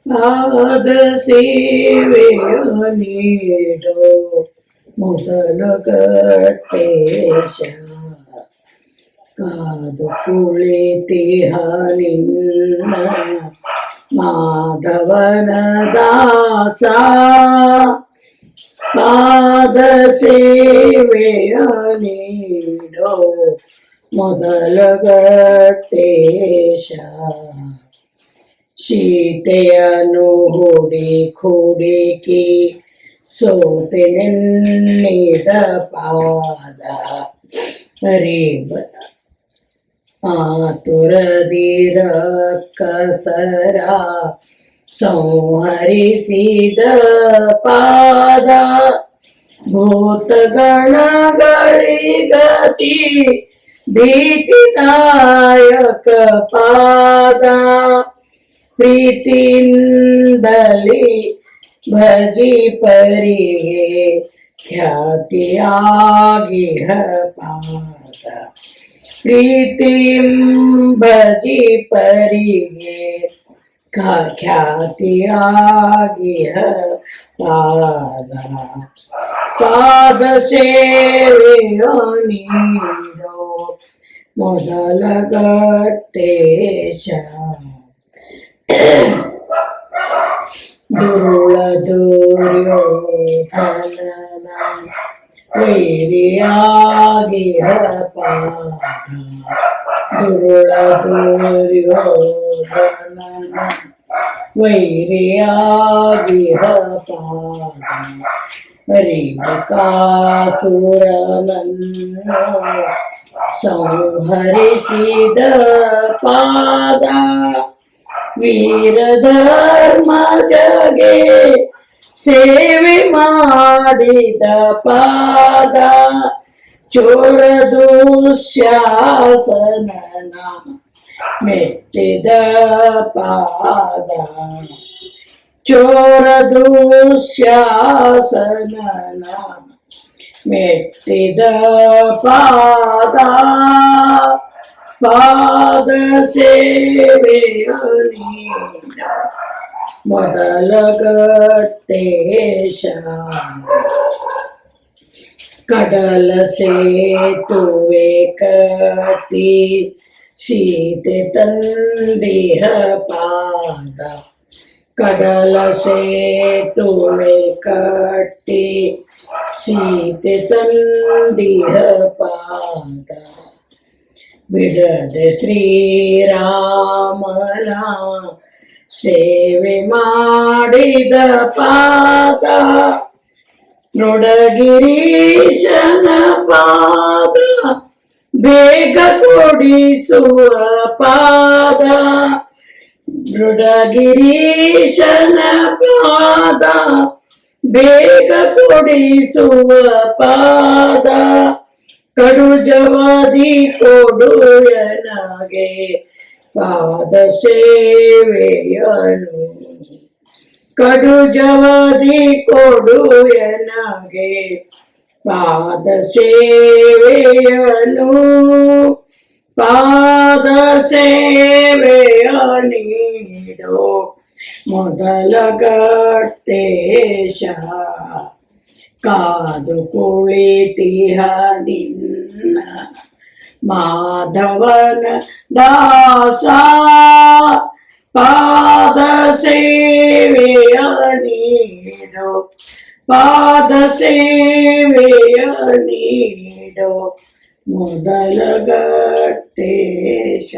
ಪಾದ ಸೇವೆಯ ನೀಡೋ ಮೊದಲು ಕಟ್ಟೇಶ ಕಾದು ಕುಳಿತಿಹ ನಿನ್ನ ಮಾಧವನ ದಾಸ ಪಾದ ಸೇವೆಯ ನೀಡೋ ಮೊದಲ ಗಟ್ಟೇಶ ಸೀತೆಯನ್ನು ಹುಡುಕಿ ಸೋತೆ ನೆನ್ನಿದ ಪಾದ ಹರಿಬ ಆತುರದಿರ ಕಸರ ಸಂಹರಿಸಿದ ಪಾದ ಭೂತಗಣಗಳಿಗತಿ ಭೀತಿದಾಯಕ ಪಾದ ಪ್ರೀತಿಯಿಂದಲೇ ಭಜಿ ಪರಿಗೆ ಖ್ಯಾತಿಯಾಗಿಹ ಪಾದ ಪ್ರೀತಿಂ ಭಜಿ ಪರಿಗೆ ಖ್ಯಾತಿಯಾಗಿಹ ಪಾದ ಪಾದ ಸೇವೆಯ ನೀಡೋ ಮೊದಲ ಗಟ್ಟೇಶ ದುರುಳ ದುರ್ಯೋಧನನ ವೈರಿಯಾಗಿಹ ಪಾದ ದುರುಳ ದುರ್ಯೋಧನನ ವೈರಿಯಾಗಿಹ ಪಾದ ಹರಿಬಕಾಸುರನನ್ನು ಸಂಹರಿಸಿದ ಪಾದ ವೀರಧರ್ಮ ಜಗೆ ಸೇವೆ ಮಾಡಿದ ಪಾದ ಚೋರ ದುಶ್ಯಾಸನನ ಮೆಟ್ಟಿದ ಪಾದ ಚೋರ ದುಶ್ಯಾಸನನ ಮೆಟ್ಟಿದ ಪಾದ ಪಾದ ಸೇವೆಯ ನೀಡ ಮೊದಲ ಗಟ್ಟೇಶ ಕಡಲ ಸೇತುವೆ ಕಟ್ಟಿ ಸೀತೆ ತಂದಿಹ ಪಾದ ಕಡಲ ಸೇತುವೆ ಕಟ್ಟಿ ಸೀತೆ ತಂದಿಹ ಪಾದ ಬಿಡದೆ ಶ್ರೀರಾಮನ ಸೇವೆ ಮಾಡಿದ ಪಾದ ಮೃಡಗಿರೀಶನ ಪಾದ ಬೇಗ ಕೊಡಿಸುವ ಪಾದ ಮೃಡಗಿರೀಶನ ಪಾದ ಬೇಗ ಕೊಡಿಸುವ ಪಾದ ಕಡು ಜವಾದಿ ಕೊಡು ಎನಗೆ ಪಾದ ಸೇವೆಯನು ಕಡು ಜವಾದಿ ಕೊಡು ಎನಗೆ ಪಾದ ಸೇವೆಯನು ಪಾದ ಸೇವೆಯ ನೀಡೋ ಮೊದಲ ಗಟ್ಟೇಶ ಕಾದು ಕುಳಿತಿಹ ನಿನ್ನ ಮಾಧವನ ದಾಸ ಪಾದ ಸೇವೆಯ ನೀಡೋ ಪಾದ ಸೇವೆಯ ನೀಡೋ ಮೊದಲ ಗಟ್ಟೇಶ